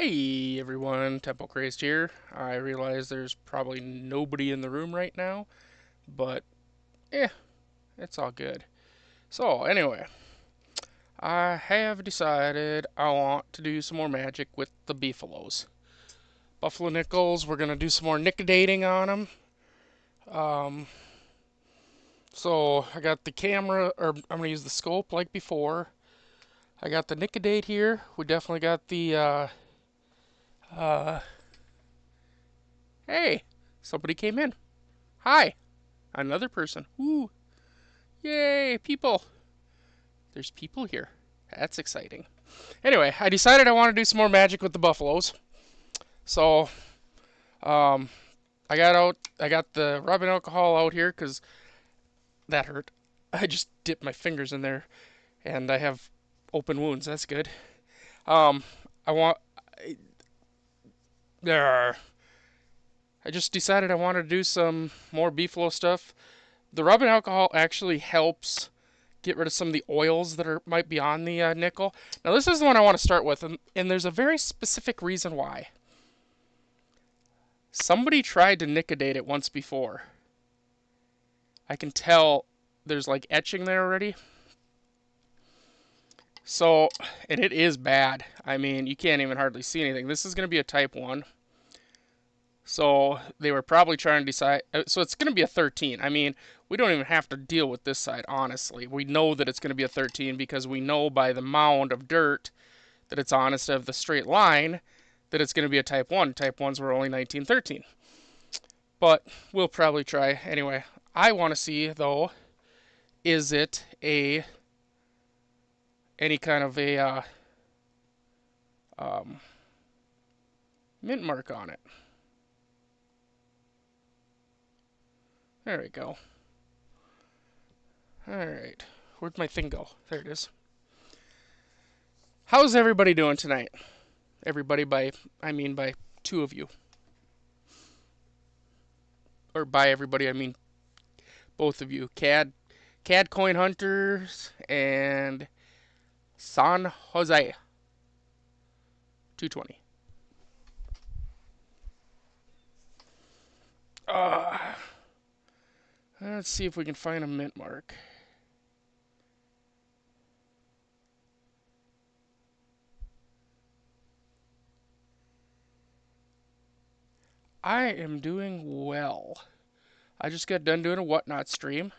Hey everyone, Temple Crazed here. I realize there's probably nobody in the room right now, but eh, it's all good. So, anyway, I have decided I want to do some more magic with the Beefalos. Buffalo Nickels, we're going to do some more nickodating on them. Um, so, I got the camera, or I'm going to use the scope like before. I got the nickodate here. We definitely got the, uh, hey, somebody came in. Hi, another person. Woo. Yay, people! There's people here. That's exciting. Anyway, I decided I want to do some more magic with the buffaloes. So, um, I got the rubbing alcohol out here because that hurt. I just dipped my fingers in there and I have open wounds. That's good. Um, I want. There. I just decided I wanted to do some more beefalo stuff. The rubbing alcohol actually helps get rid of some of the oils that might be on the nickel. Now this is the one I want to start with, and there's a very specific reason why. Somebody tried to nicodate it once before. I can tell there's like etching there already. So, and it is bad. I mean, you can't even hardly see anything. This is going to be a type 1. So, they were probably trying to decide. So, it's going to be a 13. I mean, we don't even have to deal with this side, honestly. We know that it's going to be a 13 because we know by the mound of dirt that it's on instead of the straight line that it's going to be a type 1. Type 1s were only 1913. But we'll probably try. Anyway, I want to see, though, is it any kind of a um, mint mark on it. There we go. Alright. Where'd my thing go? There it is. How's everybody doing tonight? Everybody I mean by two of you. Or by everybody, I mean both of you. Cad Coin Hunters and San Jose 220. Let's see if we can find a mint mark. I am doing well. I just got done doing a Whatnot stream.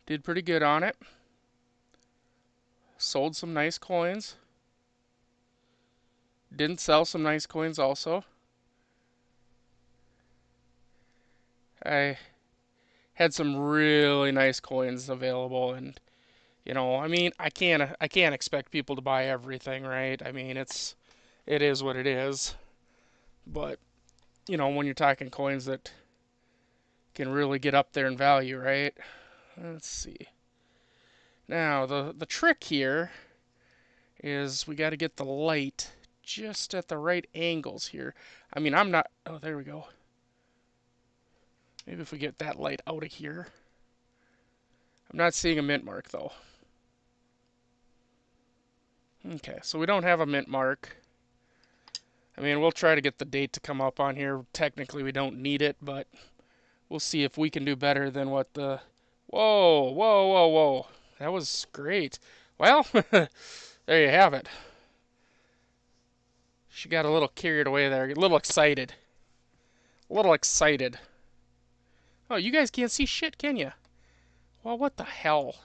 Did pretty good on it. Sold some nice coins. Didn't sell some nice coins also. I had some really nice coins available, and I mean, I can't expect people to buy everything, right? I mean, it is what it is. But when you're talking coins that can really get up there in value, right? Let's see. Now the trick here is we got to get the light just at the right angles here. I mean, I'm not. Oh, there we go. Maybe if we get that light out of here. I'm not seeing a mint mark though. Okay, so we don't have a mint mark. I mean, we'll try to get the date to come up on here. Technically, we don't need it, but we'll see if we can do better than what the... Whoa, whoa, whoa, whoa. That was great. Well, there you have it. She got a little carried away there. A little excited. A little excited. Oh, you guys can't see shit, can you? Well, what the hell?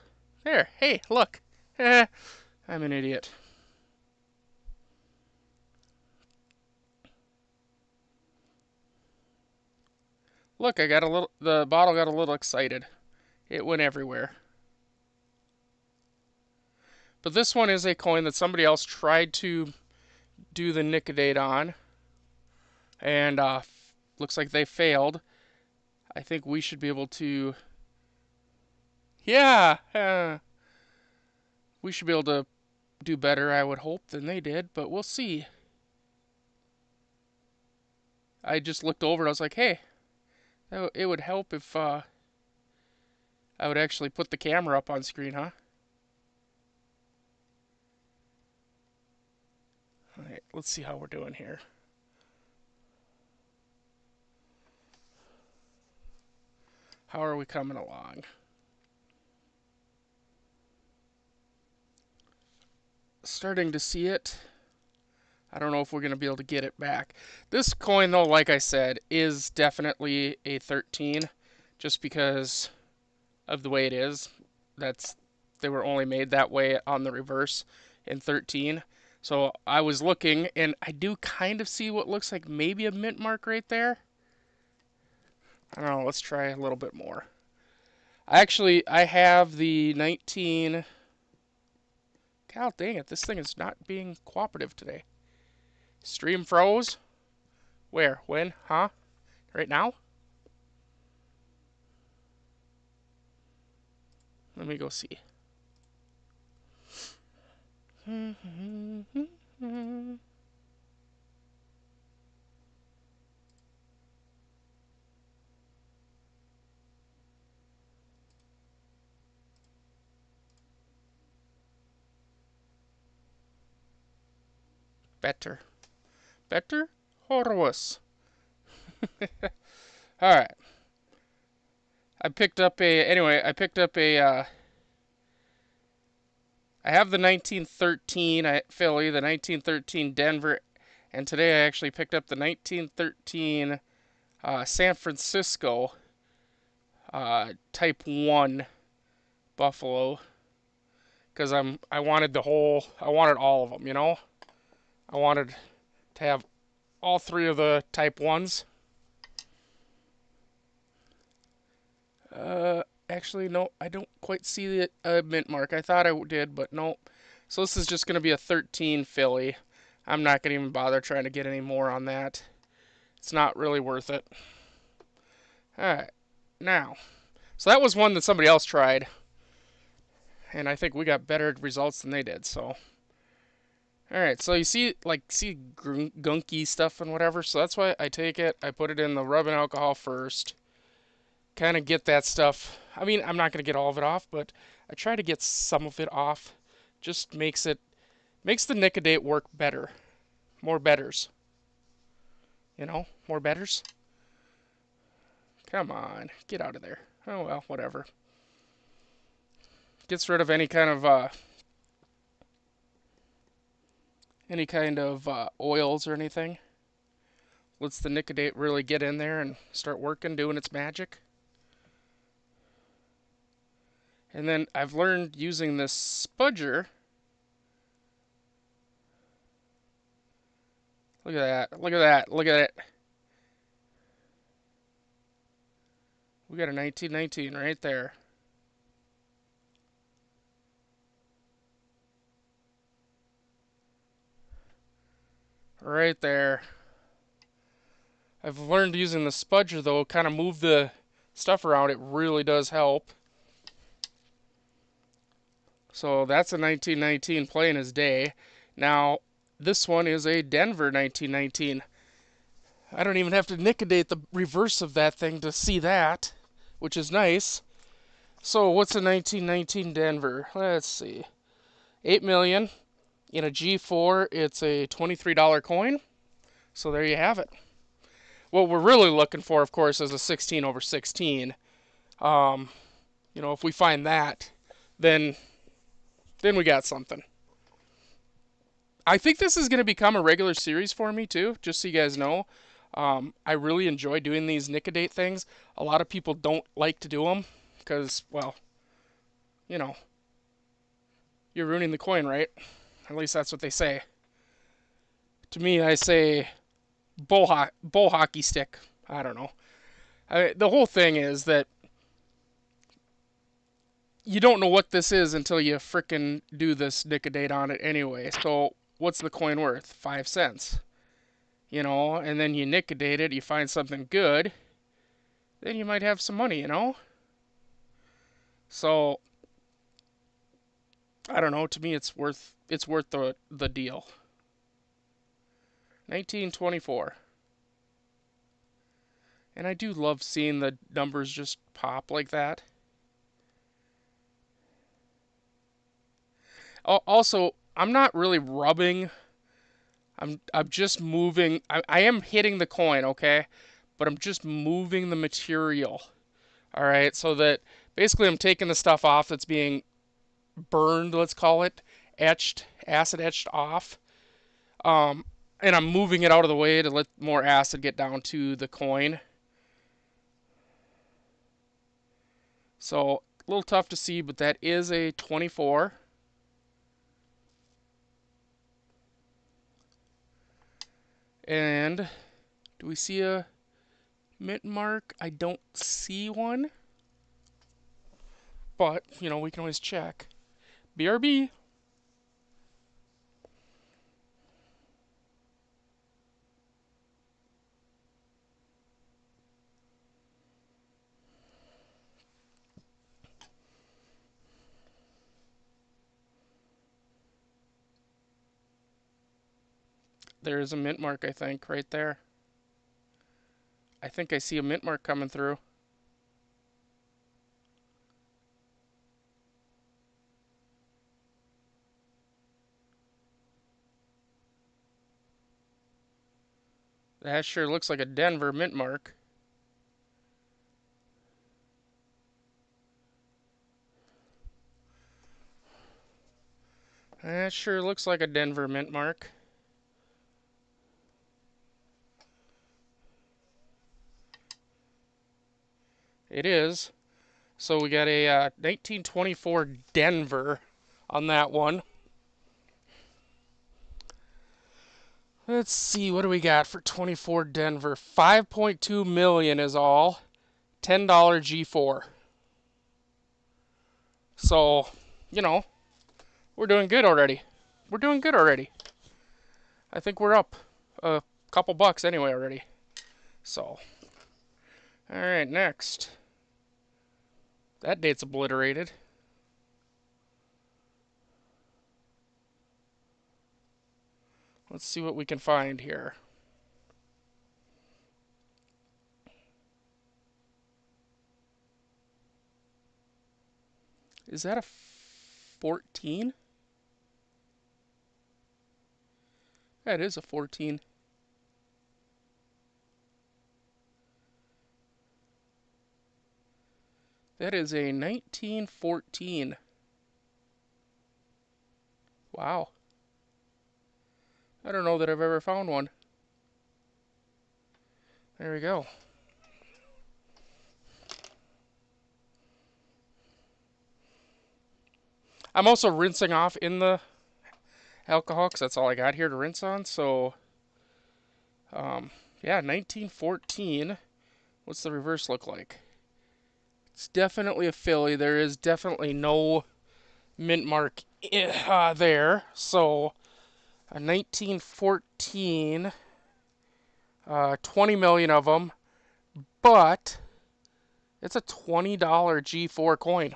There. Hey, look. I'm an idiot. Look, the bottle got a little excited. It went everywhere. But this one is a coin that somebody else tried to do the nicodate on, and looks like they failed. I think we should be able to... Yeah! We should be able to do better, I would hope, than they did, but we'll see. I just looked over and I was like, hey, it would help if I would actually put the camera up on screen, huh? let's see how we're doing here. How are we coming along? Starting to see it. I don't know if we're going to be able to get it back. This coin, though, like I said, is definitely a 13, just because of the way it is. They were only made that way on the reverse in 13. So I was looking, and I do kind of see what looks like maybe a mint mark right there. I don't know. Let's try a little bit more. I have the 19. God dang it! This thing is not being cooperative today. Stream froze. Where? When? Huh? Right now? Let me go see. Better. Better? Horus. Alright. I picked up a I have the 1913 at Philly, the 1913 Denver, and today I actually picked up the 1913 San Francisco Type 1 Buffalo, because I wanted all of them, you know? I wanted to have all three of the Type 1s. Actually, no, I don't quite see the mint mark. I thought I did, but no. So this is just going to be a 13 Philly. I'm not going to even bother trying to get any more on that. It's not really worth it. Alright, now. So that was one that somebody else tried. And I think we got better results than they did, so. Alright, so you see gunky stuff and whatever. So that's why I take it, I put it in the rubbing alcohol first. Kind of get that stuff. I mean, I'm not going to get all of it off, but I try to get some of it off. Just makes the Nicodate work better. More betters. You know, more betters. Come on, get out of there. Oh well, whatever. Gets rid of any kind of oils or anything. Lets the Nicodate really get in there and start working, doing its magic. And then I've learned using this spudger. Look at that, look at that, look at it. We got a 1919 right there. Right there. I've learned using the spudger, though, kind of move the stuff around. It really does help. So that's a 1919 plain as day. Now, this one is a Denver 1919. I don't even have to Nicodate the reverse of that thing to see that, which is nice. So what's a 1919 Denver? Let's see. 8 million. In a G4, it's a $23 coin. So there you have it. What we're really looking for, of course, is a 16 over 16. If we find that, then we got something. I think this is going to become a regular series for me, too, just so you guys know. I really enjoy doing these Nicodate things. A lot of people don't like to do them because, well, you're ruining the coin, right? At least that's what they say. To me, I say bull hockey stick. I don't know. The whole thing is that you don't know what this is until you frickin' do this Nicodate on it anyway. So what's the coin worth? 5 cents. And then you Nicodate it, you find something good, then you might have some money, So I don't know, to me it's worth the deal. 1924. And I do love seeing the numbers just pop like that. Also, I'm not really rubbing I'm just moving. I am hitting the coin, okay, but I'm just moving the material. All right, so that basically I'm taking the stuff off that's being burned, let's call it, etched, acid etched off. Um, and I'm moving it out of the way to let more acid get down to the coin. So a little tough to see, but that is a 24. And do we see a mint mark? I don't see one, but we can always check. BRB. There's a mint mark, I think, right there. I think I see a mint mark coming through. That sure looks like a Denver mint mark. That sure looks like a Denver mint mark. It is. So we got a 1924 Denver on that one. Let's see, what do we got for 24 Denver? 5.2 million is all. $10 G4. So, you know, we're doing good already. We're doing good already. I think we're up a couple bucks anyway already. So, all right, next. That date's obliterated. Let's see what we can find here. Is that a 14? That is a 14. That is a 1914. Wow. I don't know that I've ever found one. There we go. I'm also rinsing off in the alcohol because that's all I got here to rinse on. So, yeah, 1914. What's the reverse look like? It's definitely a Philly. There is definitely no mint mark there. So, a 1914, 20 million of them, but it's a $20 G4 coin.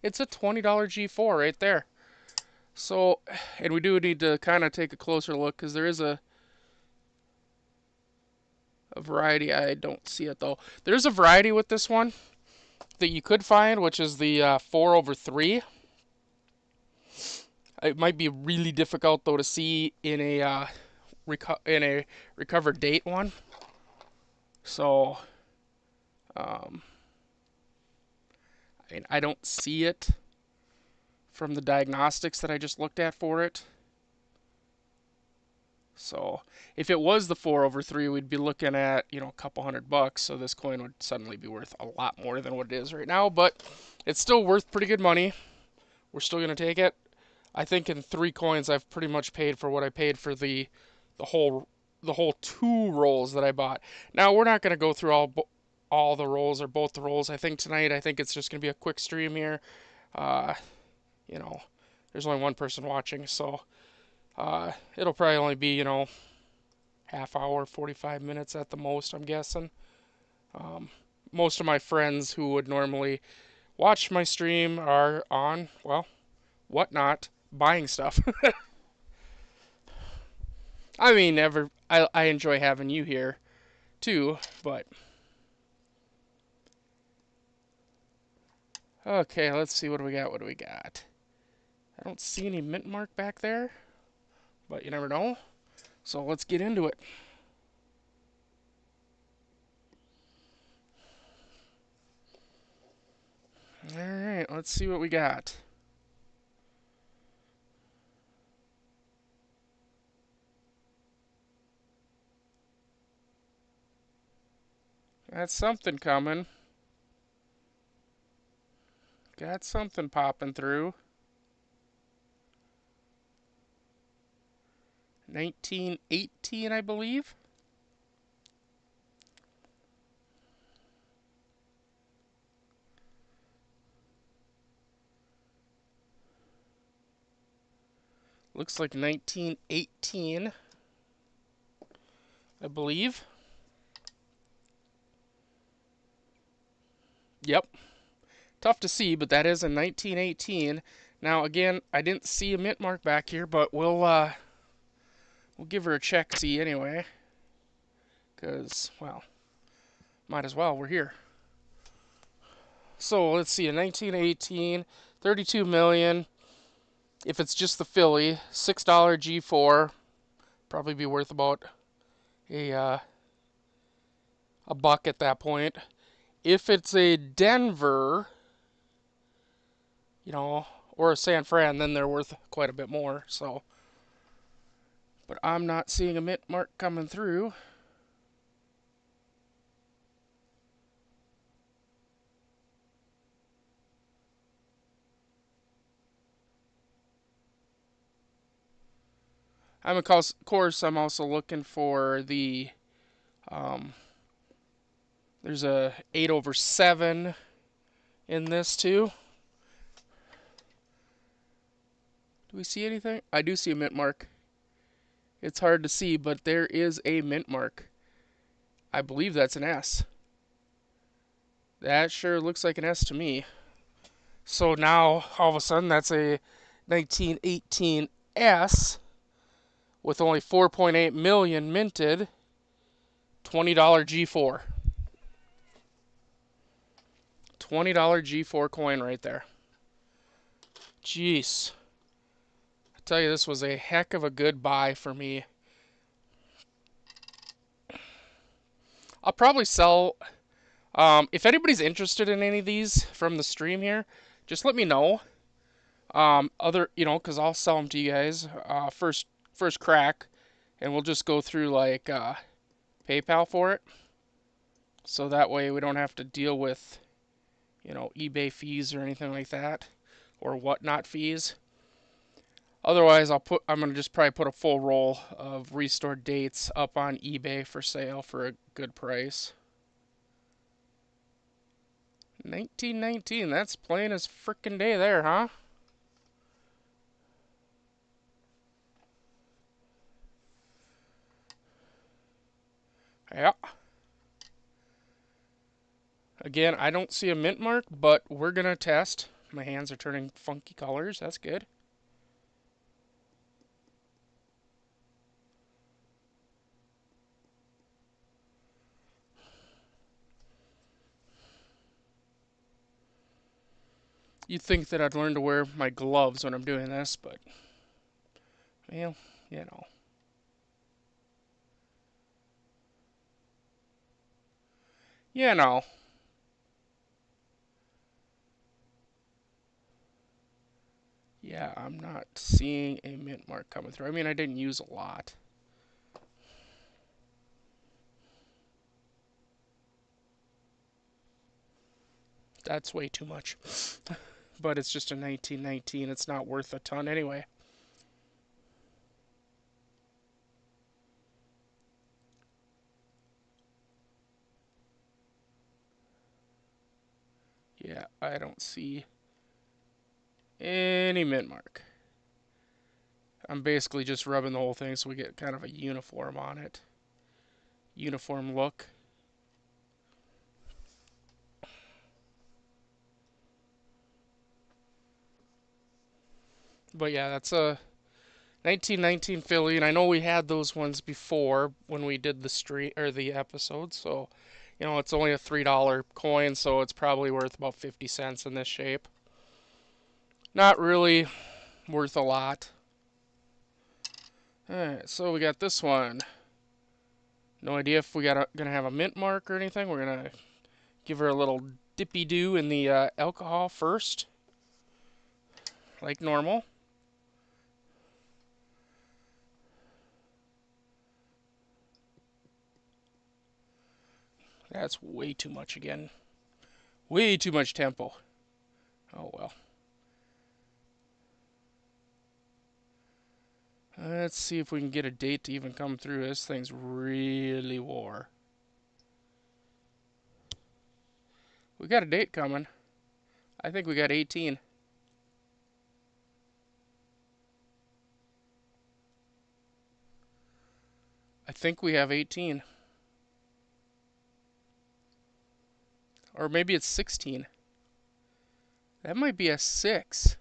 It's a $20 G4 right there. So, and we do need to kind of take a closer look because there is a variety. I don't see it though. There's a variety with this one that you could find, which is the 4/3. It might be really difficult though to see in a in a recovered date one. So, um, I don't see it from the diagnostics that I just looked at for it. So if it was the 4/3, we'd be looking at a couple $100. So this coin would suddenly be worth a lot more than what it is right now. But it's still worth pretty good money. We're still gonna take it. I think in 3 coins, I've pretty much paid for what I paid for the whole the whole 2 rolls that I bought. Now we're not gonna go through all the rolls or both the rolls. I think tonight, I think it's just gonna be a quick stream here. Uh, you know, there's only one person watching, so it'll probably only be half hour, 45 minutes at the most, I'm guessing. Most of my friends who would normally watch my stream are on, well, whatnot, buying stuff. I mean, I enjoy having you here too, but okay, let's see what do we got. What do we got? I don't see any mint mark back there, but you never know. So let's get into it. Alright, let's see what we got. Got something coming. Got something popping through. 1918, I believe. Looks like 1918, I believe. Yep. Tough to see, but that is a 1918. Now, again, I didn't see a mint mark back here, but we'll give her a check see anyway. Because, well, might as well. We're here. So let's see, a 1918, 32 million. If it's just the Philly, $6 G4, probably be worth about a buck at that point. If it's a Denver, or a San Fran, then they're worth quite a bit more. So, but I'm not seeing a mint mark coming through. Of course, I'm also looking for the. There's a 8/7 in this too. Do we see anything? I do see a mint mark. It's hard to see, but there is a mint mark. I believe that's an S. That sure looks like an S to me. So now, all of a sudden, that's a 1918 S with only 4.8 million minted. $20 G4. $20 G4 coin right there. Jeez. I tell you, this was a heck of a good buy for me. I'll probably sell. If anybody's interested in any of these from the stream here, just let me know. Because I'll sell them to you guys first crack, and we'll just go through like PayPal for it, so that way we don't have to deal with eBay fees or anything like that, or whatnot fees. Otherwise, I'm gonna just probably put a full roll of restored dates up on eBay for sale for a good price. 1919, that's plain as frickin' day there, huh? Yeah. Again, I don't see a mint mark, but we're gonna test. My hands are turning funky colors. That's good. You'd think that I'd learn to wear my gloves when I'm doing this, but, well, you know. You know. Yeah, I'm not seeing a mint mark coming through. I mean, I didn't use a lot. That's way too much. But it's just a 1919. It's not worth a ton anyway. Yeah, I don't see any mint mark. I'm basically just rubbing the whole thing so we get kind of a uniform on it. Uniform look. But yeah, that's a 1919 Philly, and I know we had those ones before when we did the street or the episode. So, it's only a $3 coin, so it's probably worth about 50 cents in this shape. Not really worth a lot. Alright, so we got this one. No idea if we gonna have a mint mark or anything. We're gonna give her a little dippy do in the alcohol first, like normal. That's way too much again. Way too much tempo. Oh well. Let's see if we can get a date to even come through. This thing's really wore. We got a date coming. I think we got 18. I think we have 18. Or maybe it's 16. That might be a 6.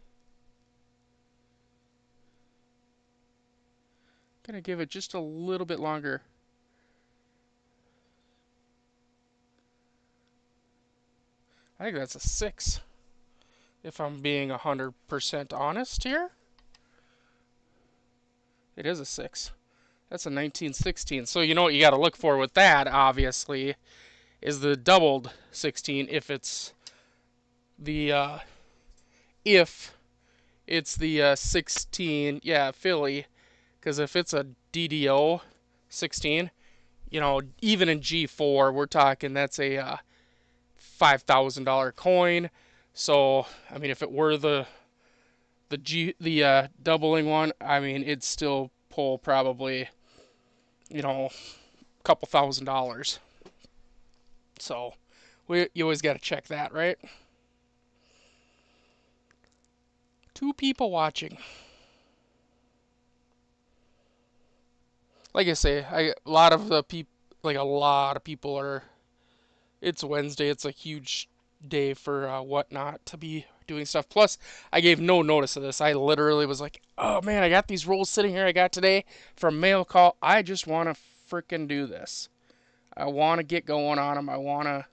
Gonna give it just a little bit longer. I think that's a 6. If I'm being 100% honest here. It is a 6. That's a 1916. So you know what you gotta look for with that, obviously, is the doubled 16 if it's the if it's the 16, yeah, Philly, because if it's a DDO 16, you know, even in G4, we're talking that's a $5,000 coin. So I mean, if it were the doubling one, I mean, it'd still pull probably, you know, a couple $1,000s. So you always got to check that, right? 2 people watching. Like I say, a lot of the people, like a lot of people are. It's Wednesday. It's a huge day for whatnot to be doing stuff. Plus, I gave no notice of this. I literally was like, "Oh man, I got these rolls sitting here. I got today from mail call. I just want to freaking do this. I want to get going on them. I want to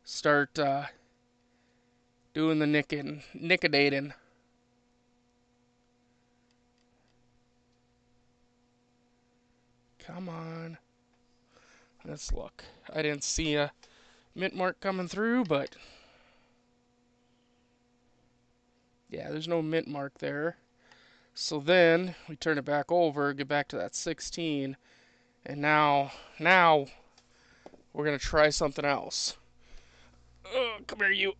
start doing the nickodating." Come on. Let's look. I didn't see a mint mark coming through, but yeah, there's no mint mark there. So then we turn it back over, get back to that 16, and now we're gonna try something else. Oh, come here, you.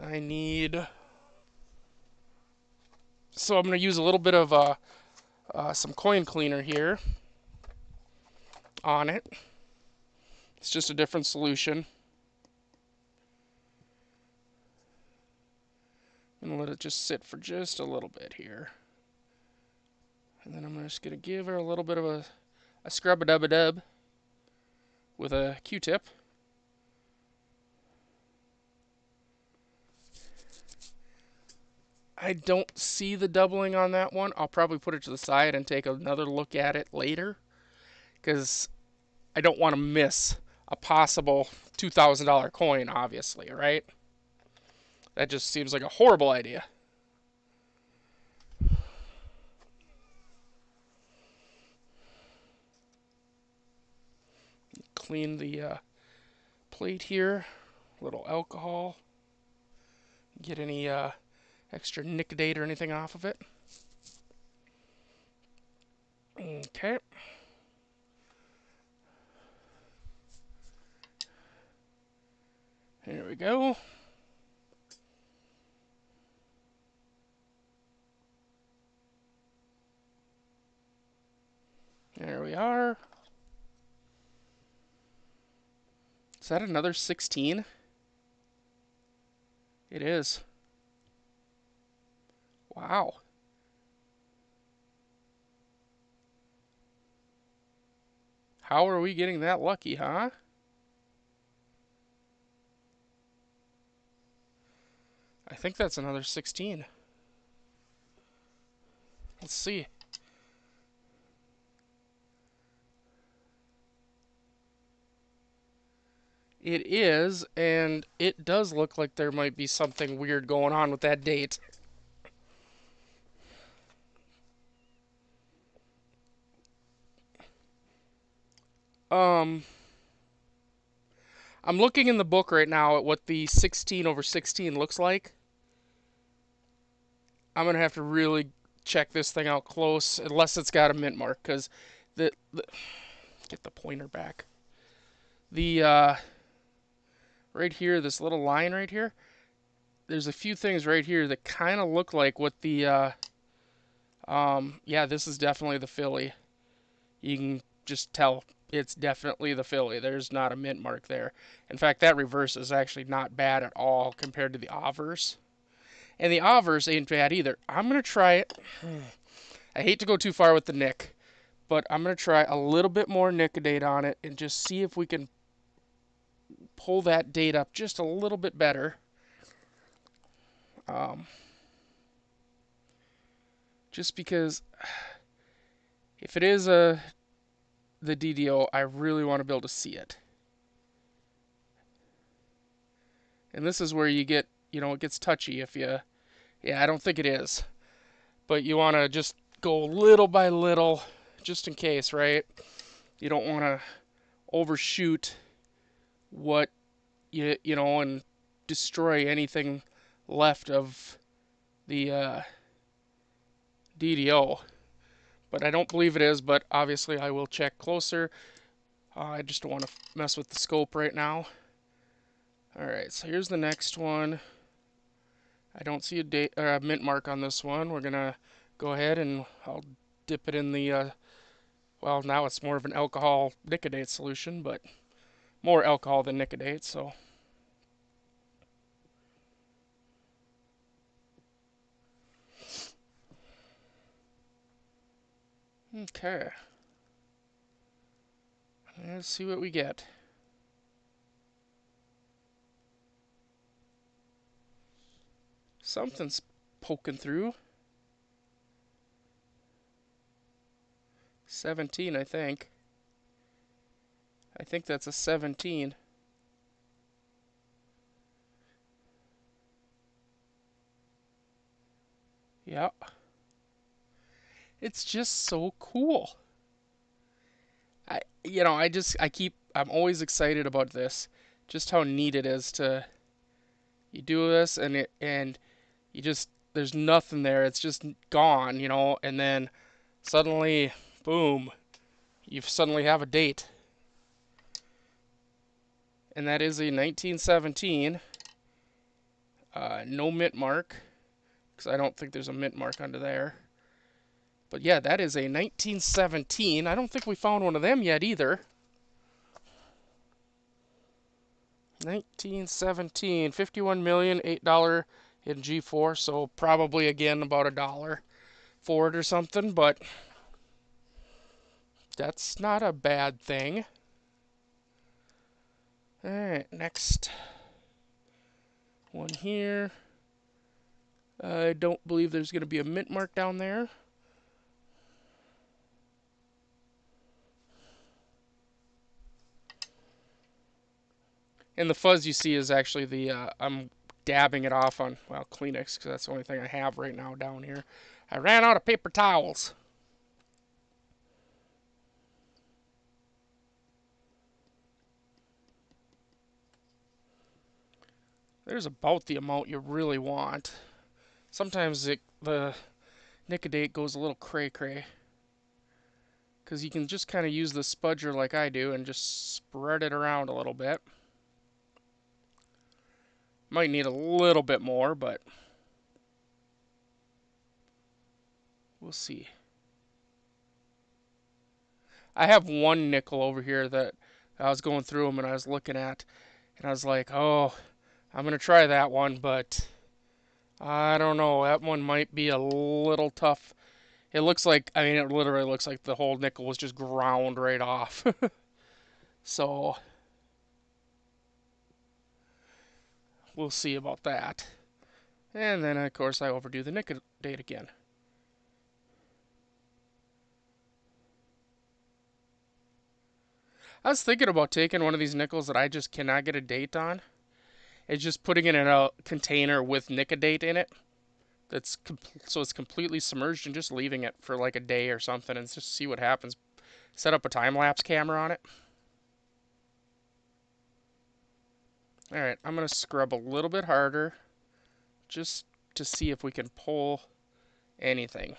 I need. So I'm gonna use a little bit of some coin cleaner here on it. It's just a different solution. I'm gonna let it just sit for just a little bit here. And then I'm just gonna give her a little bit of a scrub-a-dub-a-dub with a Q-tip. I don't see the doubling on that one. I'll probably put it to the side and take another look at it later, because I don't want to miss a possible $2,000 coin, obviously, right? That just seems like a horrible idea. Clean the plate here. A little alcohol. Get any extra nicodate or anything off of it. Okay. Here we go. There we are. Is that another 16? It is. Wow. How are we getting that lucky, huh? I think that's another 16. Let's see. It is, and it does look like there might be something weird going on with that date. Um, I'm looking in the book right now at what the 16/16 looks like. I'm gonna have to really check this thing out close, unless it's got a mint mark, because the get the pointer back. The right here, this little line right here. There's a few things right here that kind of look like what the yeah, this is definitely the Philly. You can just tell it's definitely the Philly. There's not a mint mark there. In fact, that reverse is actually not bad at all compared to the Avers. And the Avers ain't bad either. I'm going to try it. I hate to go too far with the Nick, but I'm going to try a little bit more Nicodate on it and just see if we can pull that date up just a little bit better. Um, just because if it is the DDO, I really want to be able to see it. And this is where you get, it gets touchy if you, yeah, I don't think it is. But you want to just go little by little, just in case, right? You don't want to overshoot what and destroy anything left of the DDO. But I don't believe it is, but obviously I will check closer. I just don't want to mess with the scope right now. Alright, so here's the next one. I don't see a mint mark on this one. We're going to go ahead and I'll dip it in the, well, now it's more of an alcohol Nicodate solution, but more alcohol than Nicodate, so. Okay. Let's see what we get. Something's poking through. 17, I think. I think that's a 17. Yeah. It's just so cool. I'm always excited about this. Just how neat it is to you do this and you just there's nothing there. It's just gone, and then suddenly, boom, you suddenly have a date. And that is a 1917. No mint mark, because I don't think there's a mint mark under there. But yeah, that is a 1917. I don't think we found one of them yet either. 1917, 51 million, $8 in G4, so probably again about $1 for it or something, but that's not a bad thing. Alright, next one here. I don't believe there's going to be a mint mark down there. And the fuzz you see is actually I'm dabbing it off on, well, Kleenex, because that's the only thing I have right now down here. I ran out of paper towels. There's about the amount you really want. Sometimes the Nicodate goes a little cray-cray. Because you can just kind of use the spudger like I do and just spread it around a little bit. Might need a little bit more, but we'll see. I have one nickel over here that I was going through them and I was looking at, and I was like, oh, I'm going to try that one, but I don't know. That one might be a little tough. It looks like, it literally looks like the whole nickel was just ground right off. So, we'll see about that. And then, of course, I overdo the Nicodate again. I was thinking about taking one of these nickels that I just cannot get a date on. It's just putting it in a container with Nicodate in it. So it's completely submerged and just leaving it for like a day or something and just see what happens. Set up a time lapse camera on it. Alright, I'm going to scrub a little bit harder just to see if we can pull anything.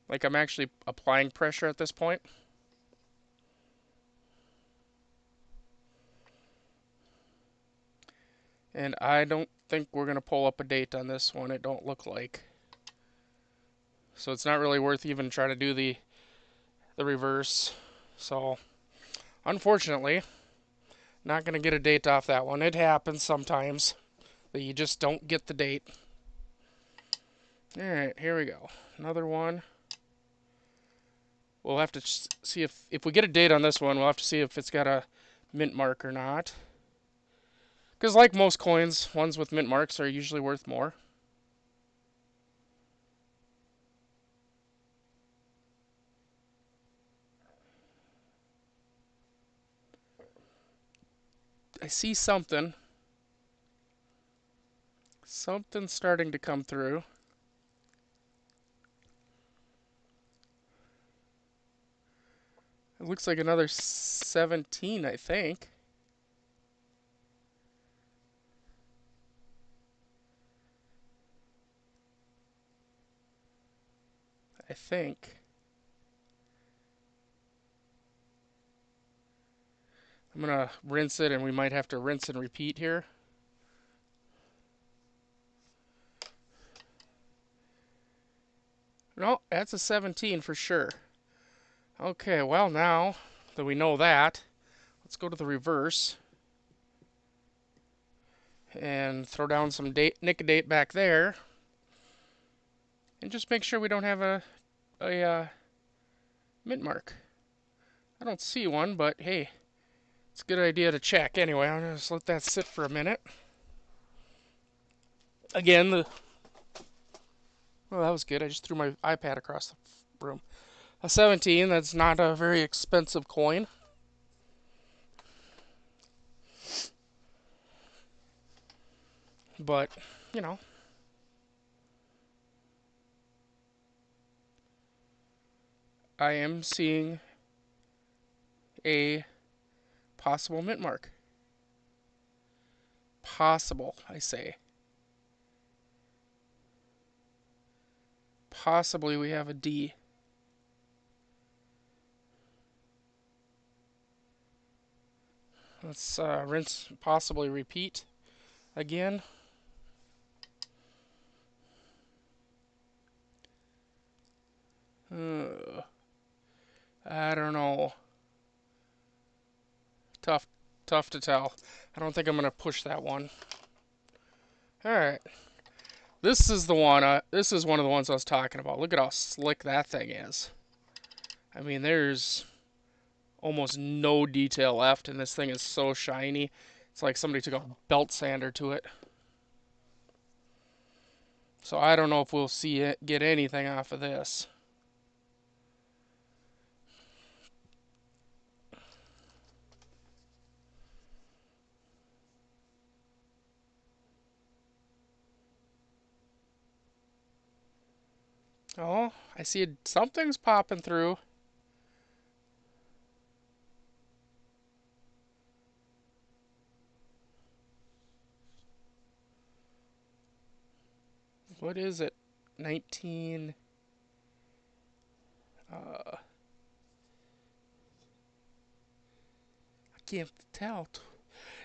Like I'm actually applying pressure at this point. And I don't think we're going to pull up a date on this one. It don't look like. So it's not really worth even trying to do the reverse. So unfortunately, not going to get a date off that one. It happens sometimes that you just don't get the date. Alright, here we go. Another one. We'll have to see if we get a date on this one, we'll have to see if it's got a mint mark or not. Because like most coins, ones with mint marks are usually worth more. I see something. Something's starting to come through. It looks like another 17, I think. I think. I'm going to rinse it, and we might have to rinse and repeat here. No, that's a 17 for sure. Okay, well now that we know that, let's go to the reverse and throw down some Nicodate back there. And just make sure we don't have a mint mark. I don't see one, but hey, it's a good idea to check. Anyway, I'm going to just let that sit for a minute. Again, well, that was good. I just threw my iPad across the room. A 17, that's not a very expensive coin. But, you know. I am seeing a possible mint mark. Possible, I say. Possibly we have a D. Let's rinse, possibly repeat again. I don't know. Tough to tell. I don't think I'm going to push that one. Alright. This is the one, this is one of the ones I was talking about. Look at how slick that thing is. I mean, there's almost no detail left, and this thing is so shiny. It's like somebody took a belt sander to it. So I don't know if we'll see it get anything off of this. Oh, I see something's popping through. What is it? 19... I can't tell.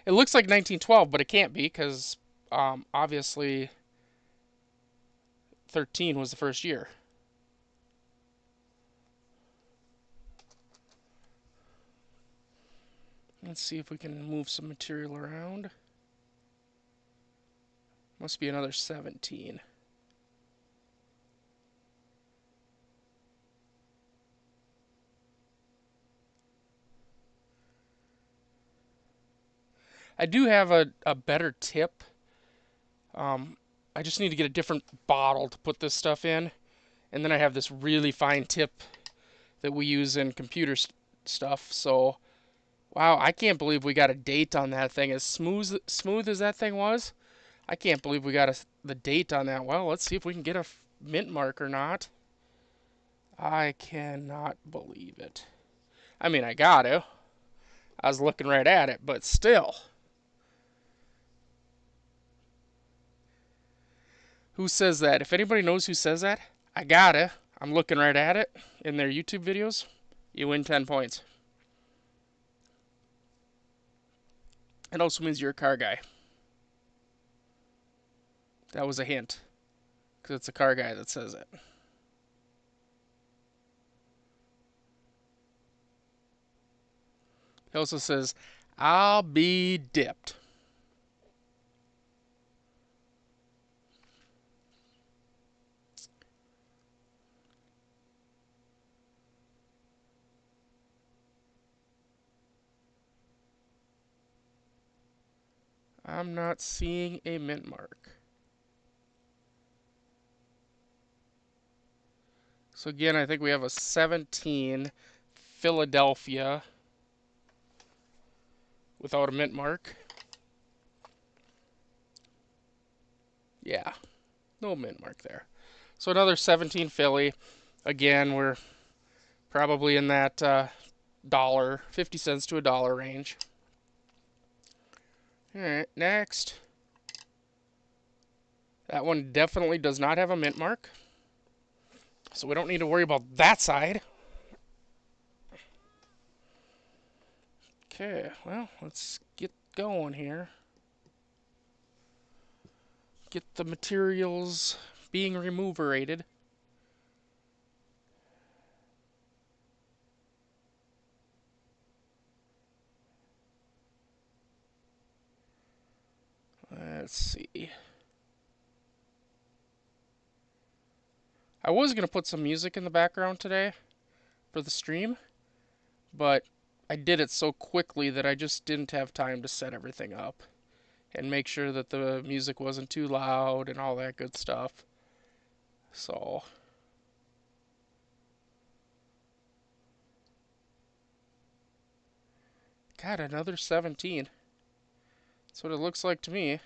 It looks like 1912, but it can't be because obviously 13 was the first year. Let's see if we can move some material around. Must be another 17. I do have a better tip. I just need to get a different bottle to put this stuff in. And then I have this really fine tip that we use in computer stuff. So, wow, I can't believe we got a date on that thing. As smooth as that thing was, I can't believe we got the date on that. Well, let's see if we can get a mint mark or not. I cannot believe it. I mean, I got to. I was looking right at it, but still. Who says that? If anybody knows who says that, I gotta. I'm looking right at it in their YouTube videos. You win 10 points. It also means you're a car guy. That was a hint. Because it's a car guy that says it. He also says, I'll be dipped. I'm not seeing a mint mark. So again, I think we have a 17 Philadelphia without a mint mark. Yeah, no mint mark there. So another 17 Philly. Again, we're probably in that dollar, 50 cents to a dollar range. All right, next. That one definitely does not have a mint mark. So we don't need to worry about that side. Okay, well, let's get going here. Get the materials being removerated. Let's see. I was going to put some music in the background today for the stream, but I did it so quickly that I just didn't have time to set everything up and make sure that the music wasn't too loud and all that good stuff. So, God, another 17. That's what it looks like to me.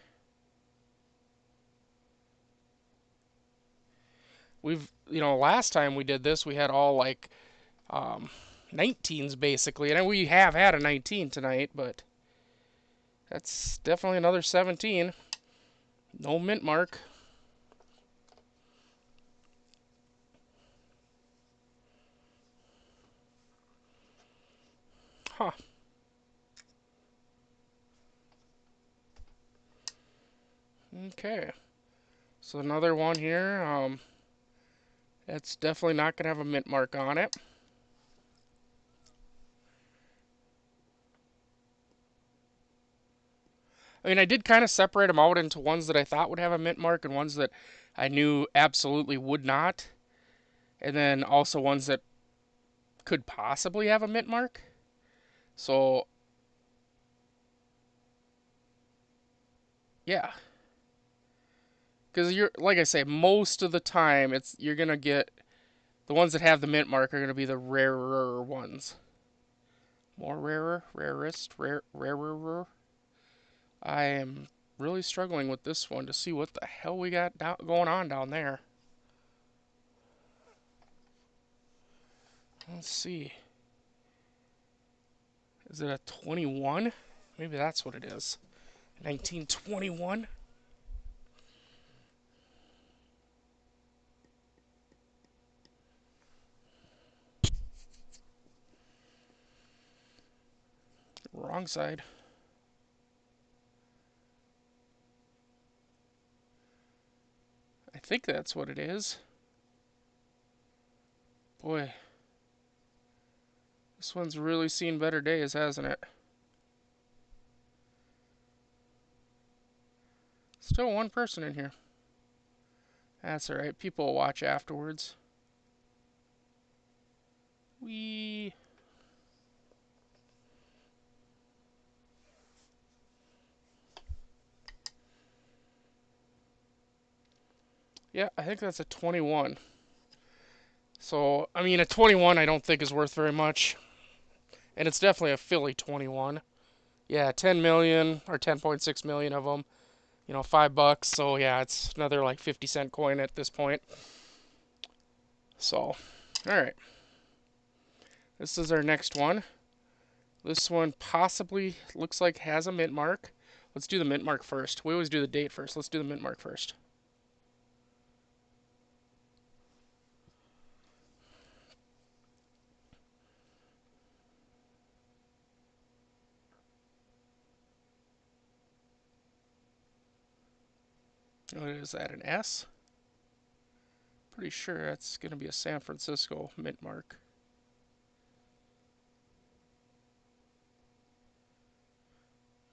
Last time we did this, we had all like 19s basically, and we have had a 19 tonight, but that's definitely another 17. No mint mark. Huh. Okay. So another one here. That's definitely not going to have a mint mark on it. I mean, I did kind of separate them out into ones that I thought would have a mint mark and ones that I knew absolutely would not. And then also ones that could possibly have a mint mark. So, yeah. Because like I say, most of the time you're gonna get the ones that have the mint mark are gonna be the rarer ones. More rarer, rarest, rarer. I am really struggling with this one to see what the hell we got going on down there. Let's see. Is it a 21? Maybe that's what it is. 1921? Wrong side. I think that's what it is. Boy, this one's really seen better days, hasn't it? Still one person in here. That's alright. People will watch afterwards. Wee. Yeah, I think that's a 21. So, I mean, a 21 I don't think is worth very much. And it's definitely a Philly 21. Yeah, 10 million or 10.6 million of them. $5. So, yeah, it's another like 50-cent coin at this point. So, all right. This is our next one. This one possibly looks like has a mint mark. Let's do the mint mark first. We always do the date first. Let's do the mint mark first. What is that, an S? Pretty sure that's going to be a San Francisco mint mark.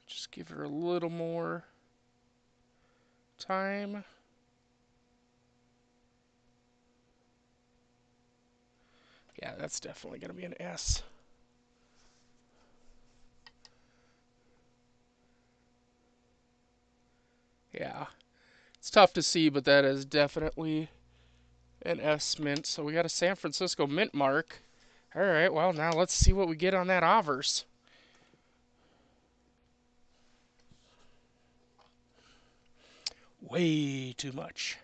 Just give her a little more time. Yeah, that's definitely going to be an S. Yeah, it's tough to see, but that is definitely an S mint. So we got a San Francisco mint mark. All right, well, now let's see what we get on that Avers. Way too much.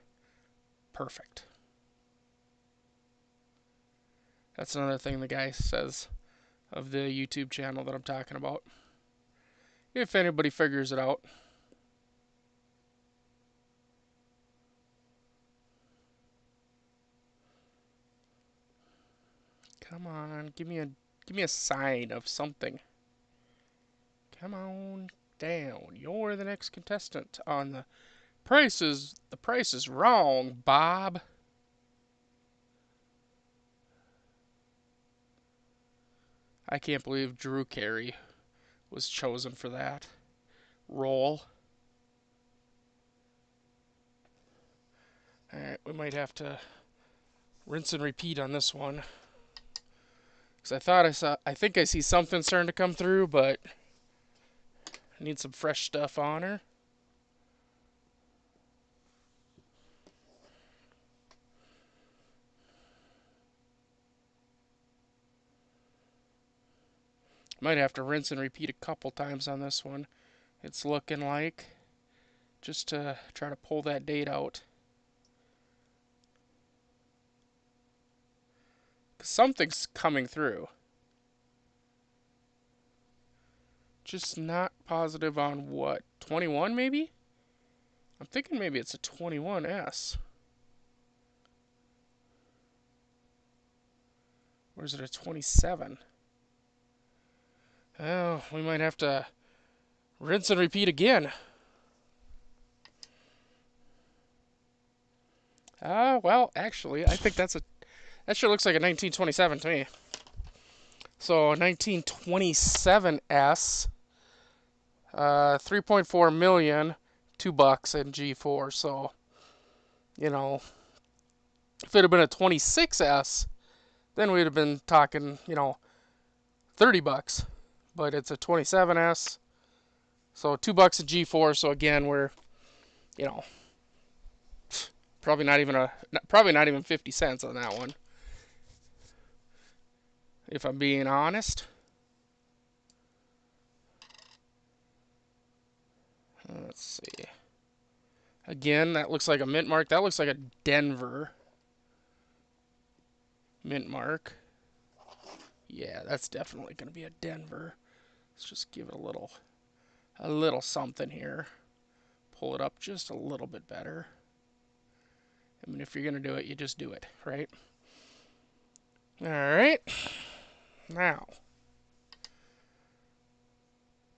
Perfect. That's another thing the guy says of the YouTube channel that I'm talking about. If anybody figures it out. Come on, give me a sign of something. Come on down. You're the next contestant on the price is wrong, Bob. I can't believe Drew Carey was chosen for that role. Alright, we might have to rinse and repeat on this one. Because I think I see something starting to come through, but I need some fresh stuff on her. Might have to rinse and repeat a couple times on this one. It's looking like, just to try to pull that date out. Something's coming through. Just not positive on what. 21 maybe? I'm thinking maybe it's a 21S. Or is it a 27? Oh, we might have to rinse and repeat again. Well, actually, I think that sure looks like a 1927 to me. So 1927S, 3.4 million, $2 in G4. So, you know, if it had been a 26S, then we'd have been talking, $30. But it's a 27S, so $2 in G4. So again, we're, probably not even 50 cents on that one, if I'm being honest. Let's see. Again, that looks like a mint mark. That looks like a Denver mint mark. Yeah, that's definitely going to be a Denver. Let's just give it a little something here. Pull it up just a little bit better. I mean, if you're going to do it, you just do it, right? All right. Now.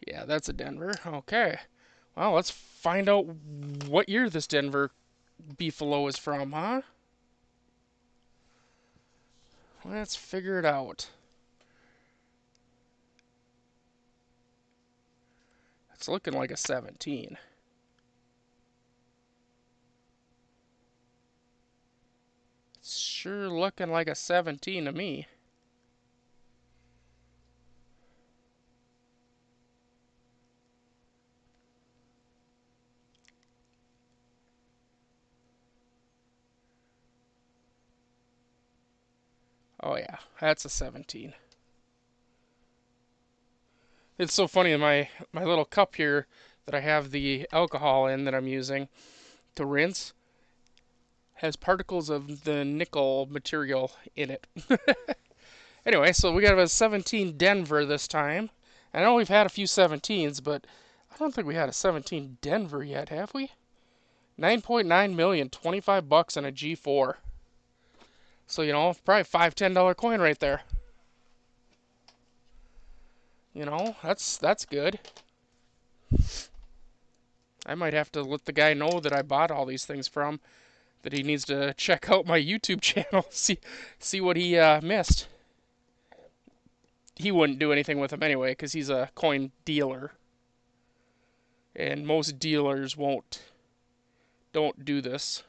Yeah, that's a Denver. Okay. Well, let's find out what year this Denver Beefalo is from, huh? Let's figure it out. It's looking like a 17. It's sure looking like a 17 to me. Oh yeah, that's a 17. It's so funny, my little cup here that I have the alcohol in that I'm using to rinse has particles of the nickel material in it. Anyway, so we got a 17 Denver this time. I know we've had a few 17s, but I don't think we had a 17 Denver yet, have we? 9.9 million, $25 in a G4. So, probably $5, $10 coin right there. That's good. I might have to let the guy know that I bought all these things from, that he needs to check out my YouTube channel, see what he missed. He wouldn't do anything with them anyway, because he's a coin dealer, and most dealers don't do this,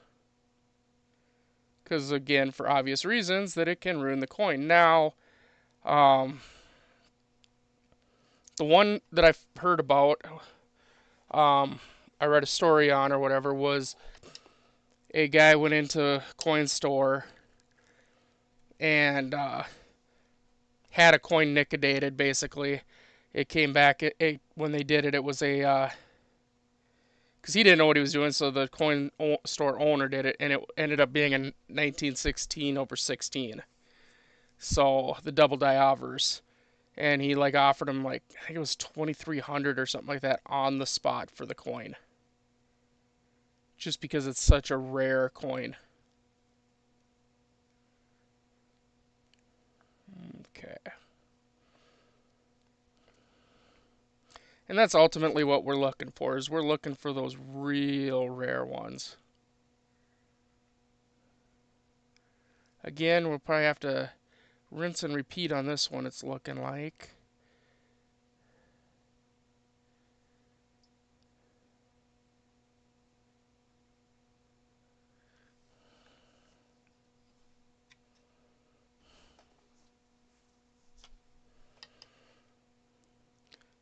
because again, for obvious reasons, that it can ruin the coin. Now, the one that I've heard about, I read a story on or whatever, was a guy went into a coin store and had a coin liquidated. Basically, it came back. When they did it, it was a because he didn't know what he was doing, so the coin store owner did it, and it ended up being a 1916 over 16. So the double die offers, and he like offered him like I think it was 2,300 or something like that on the spot for the coin, just because it's such a rare coin. Okay. And that's ultimately what we're looking for, is we're looking for those real rare ones. Again, we'll probably have to rinse and repeat on this one, it's looking like.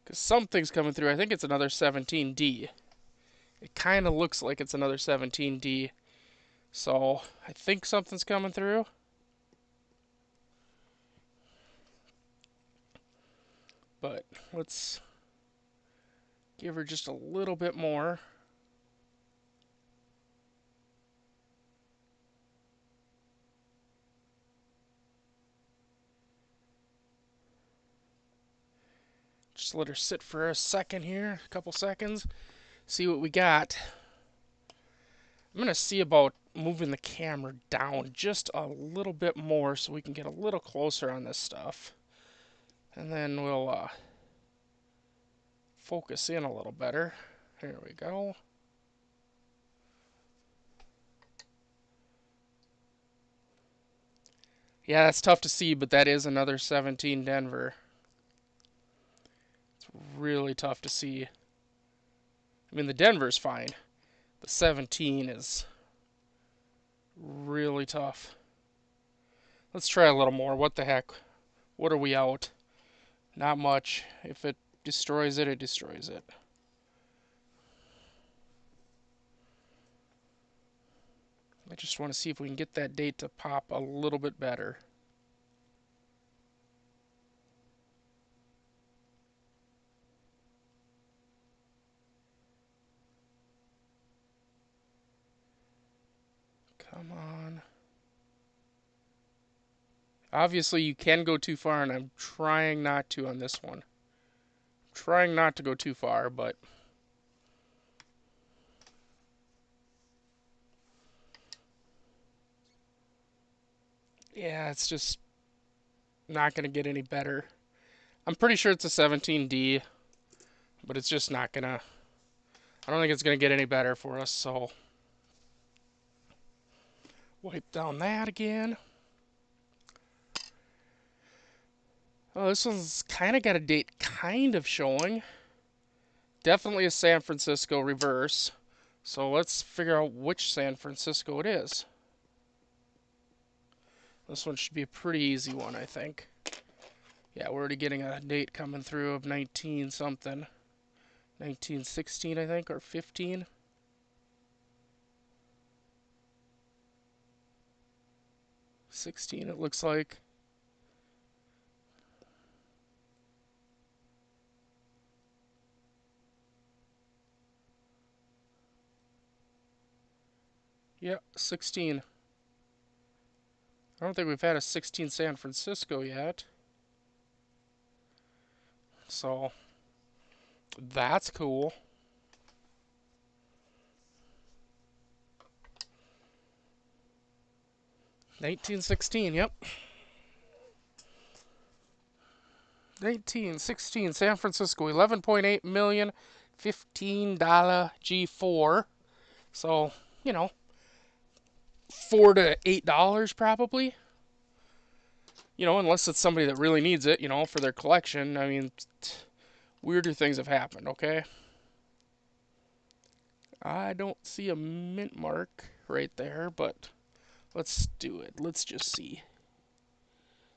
Because something's coming through. I think it's another 17D. It kind of looks like it's another 17D. So I think something's coming through. But let's give her just a little bit more. Just let her sit for a second here, a couple seconds. See what we got. I'm going to see about moving the camera down just a little bit more so we can get a little closer on this stuff. And then we'll focus in a little better. Here we go. Yeah, that's tough to see, but that is another 17 Denver. It's really tough to see. I mean, the Denver's fine. The 17 is really tough. Let's try a little more. What the heck? What are we out? Not much. If it destroys it, it destroys it. I just want to see if we can get that date to pop a little bit better. Come on. Obviously, you can go too far, and I'm trying not to on this one. I'm trying not to go too far, but yeah, it's just not going to get any better. I'm pretty sure it's a 17D, but it's just not going to... I don't think it's going to get any better for us, so... Wipe down that again. Oh, this one's kind of got a date kind of showing. Definitely a San Francisco reverse. So let's figure out which San Francisco it is. This one should be a pretty easy one, I think. Yeah, we're already getting a date coming through of 19 something. 1916, I think, or 15. 16, it looks like. Yeah, 16. I don't think we've had a 16 San Francisco yet. So, that's cool. $19.16, yep. $19.16 San Francisco, 11.8 million, $15 G4. So, you know, $4 to $8 probably. You know, unless it's somebody that really needs it, you know, for their collection. I mean, weirder things have happened, okay? I don't see a mint mark right there, but let's do it. Let's just see.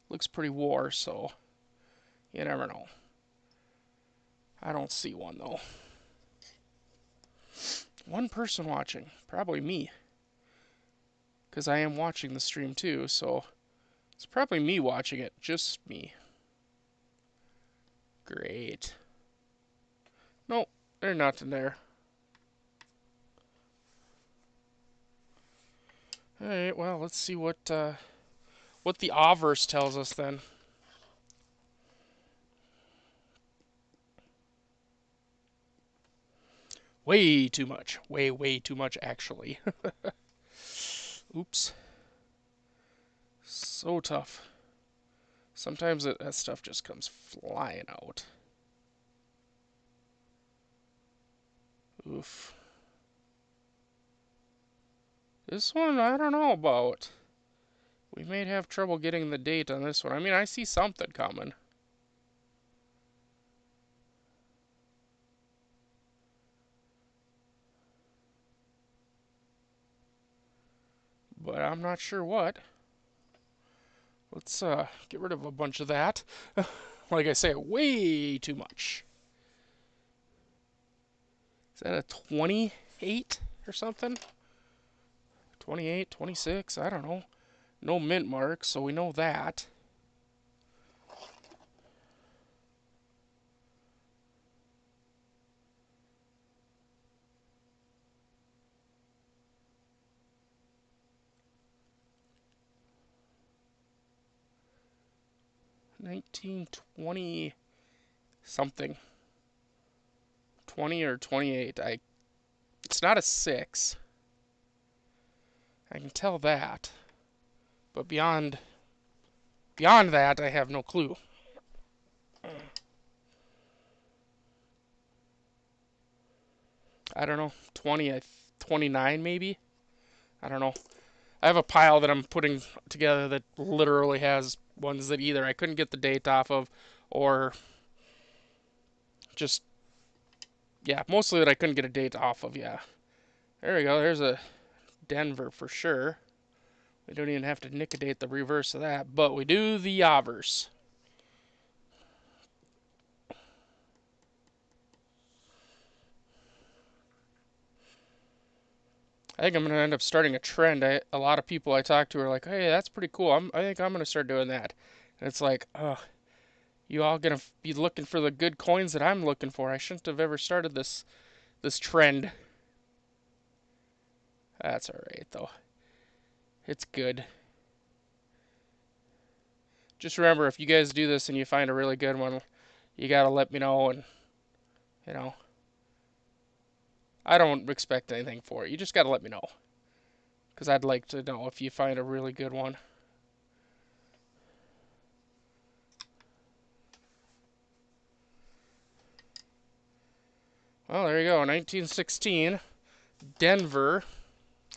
Looks pretty war, so you never know. I don't see one, though. One person watching. Probably me. Because I am watching the stream, too, so it's probably me watching it. Just me. Great. Nope, there's nothing there. Alright, well, let's see what the Averse tells us then. Way too much. Way too much, actually. Oops. So tough. Sometimes that stuff just comes flying out. Oof. This one, I don't know about. We may have trouble getting the date on this one. I mean, I see something coming. But I'm not sure what. Let's get rid of a bunch of that. Like I say, way too much. Is that a 28 or something? 28, 26, I don't know. No mint mark, so we know that. $19.20 something. 20 or 28. It's not a 6. I can tell that. But beyond that, I have no clue. I don't know. 29 maybe? I don't know. I have a pile that I'm putting together that literally has ones that either I couldn't get the date off of or just, yeah, mostly that I couldn't get a date off of, yeah. There we go. There's a Denver for sure. We don't even have to nicodate the reverse of that, but we do the Averse. I think I'm going to end up starting a trend. A lot of people I talk to are like, hey, that's pretty cool. I think I'm going to start doing that. And it's like, you all going to be looking for the good coins that I'm looking for. I shouldn't have ever started this trend. That's alright, though. It's good. Just remember, if you guys do this and you find a really good one, you got to let me know. And, you know, I don't expect anything for it. You just got to let me know. Because I'd like to know if you find a really good one. Well, there you go. 1916. Denver.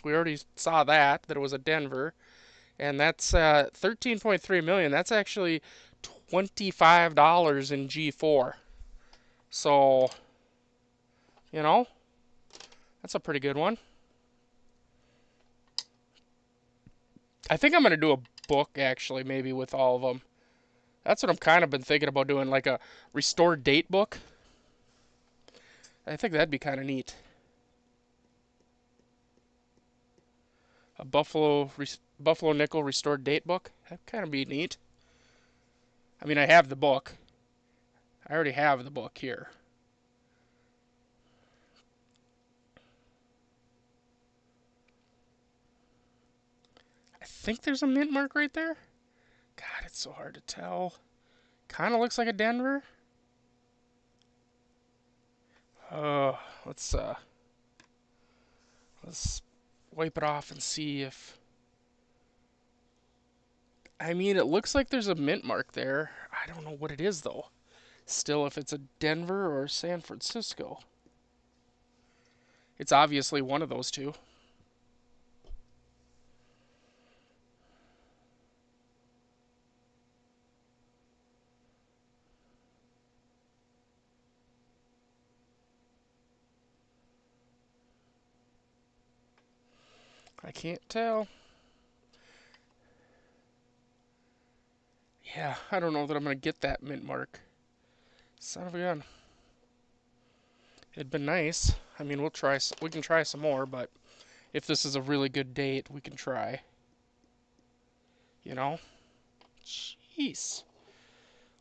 We already saw that it was a Denver. And that's 13.3 million. That's actually $25 in G4. So, you know, that's a pretty good one. I think I'm going to do a book, actually, maybe with all of them. That's what I'm kind of been thinking about doing, like a restored date book. I think that'd be kind of neat. A Buffalo Nickel restored date book. That'd kind of be neat. I mean, I have the book. I already have the book here. I think there's a mint mark right there. God, it's so hard to tell. Kind of looks like a Denver. Let's wipe it off and see if. I mean, it looks like there's a mint mark there. I don't know what it is though. Still, if it's a Denver or San Francisco. It's obviously one of those two. I can't tell. Yeah, I don't know that I'm going to get that mint mark. Son of a gun. It'd been nice. I mean, we can try some more, but if this is a really good date, we can try. You know? Jeez.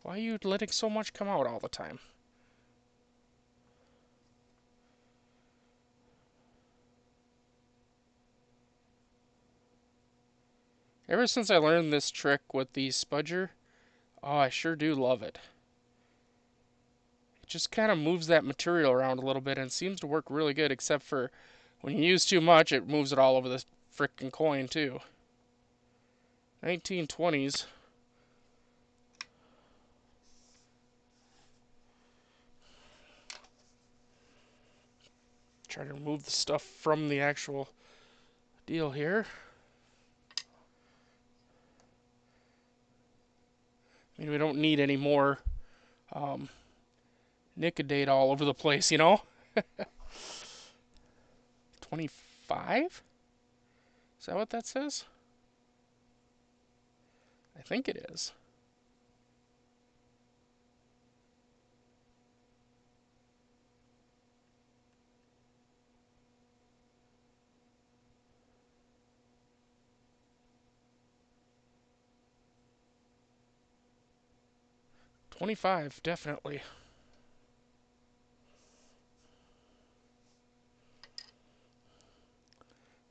Why are you letting so much come out all the time? Ever since I learned this trick with the spudger, oh, I sure do love it. It just kind of moves that material around a little bit and seems to work really good, except for when you use too much, it moves it all over the frickin' coin, too. 1920s. Try to remove the stuff from the actual deal here. I mean, we don't need any more Nicodate all over the place, you know? 25? Is that what that says? I think it is. $25, definitely.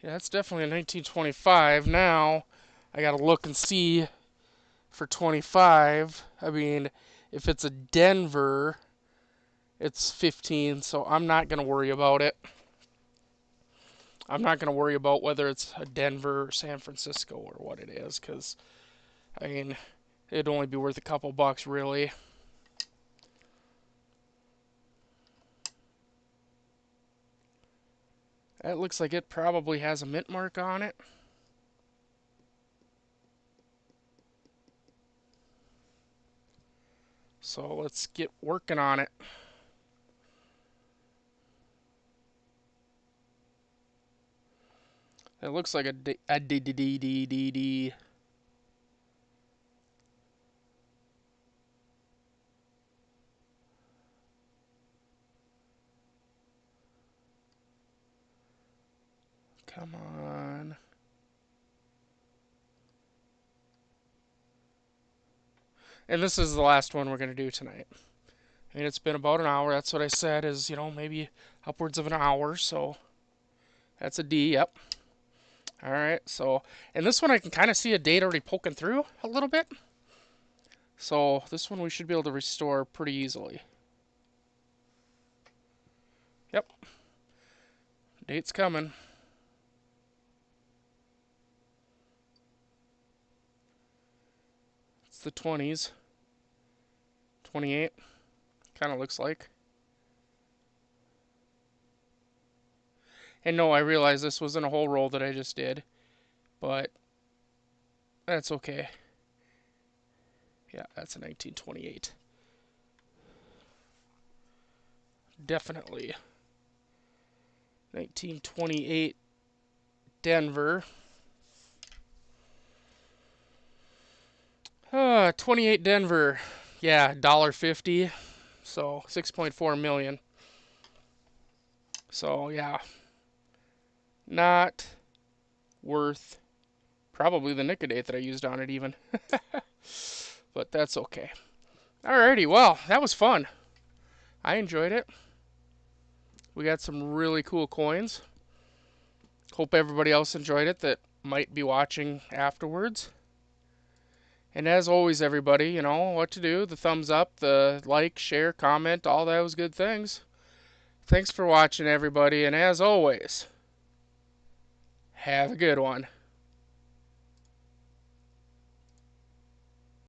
Yeah, that's definitely a 1925. Now, I gotta look and see for 25. I mean, if it's a Denver, it's 15, so I'm not gonna worry about it. I'm not gonna worry about whether it's a Denver or San Francisco or what it is, because, I mean, it'd only be worth a couple bucks, really. That looks like it probably has a mint mark on it. So let's get working on it. It looks like a D. Come on. And this is the last one we're going to do tonight. I mean, it's been about an hour. That's what I said is, maybe upwards of an hour. So that's a D, yep. All right, so, and this one I can kind of see a date already poking through a little bit. So this one we should be able to restore pretty easily. Yep. Date's coming. It's the 20s. 28. Kind of looks like. And no, I realize this wasn't a whole roll that I just did, but that's okay. Yeah, that's a 1928. Definitely. 1928 Denver. 28 Denver. Yeah, $1.50. So 6.4 million. So yeah, not worth probably the Nicodate that I used on it even. But that's okay. Alrighty, well, that was fun. I enjoyed it. We got some really cool coins. Hope everybody else enjoyed it that might be watching afterwards. And as always, everybody, you know what to do. The thumbs up, the like, share, comment, all those good things. Thanks for watching, everybody. And as always, have a good one.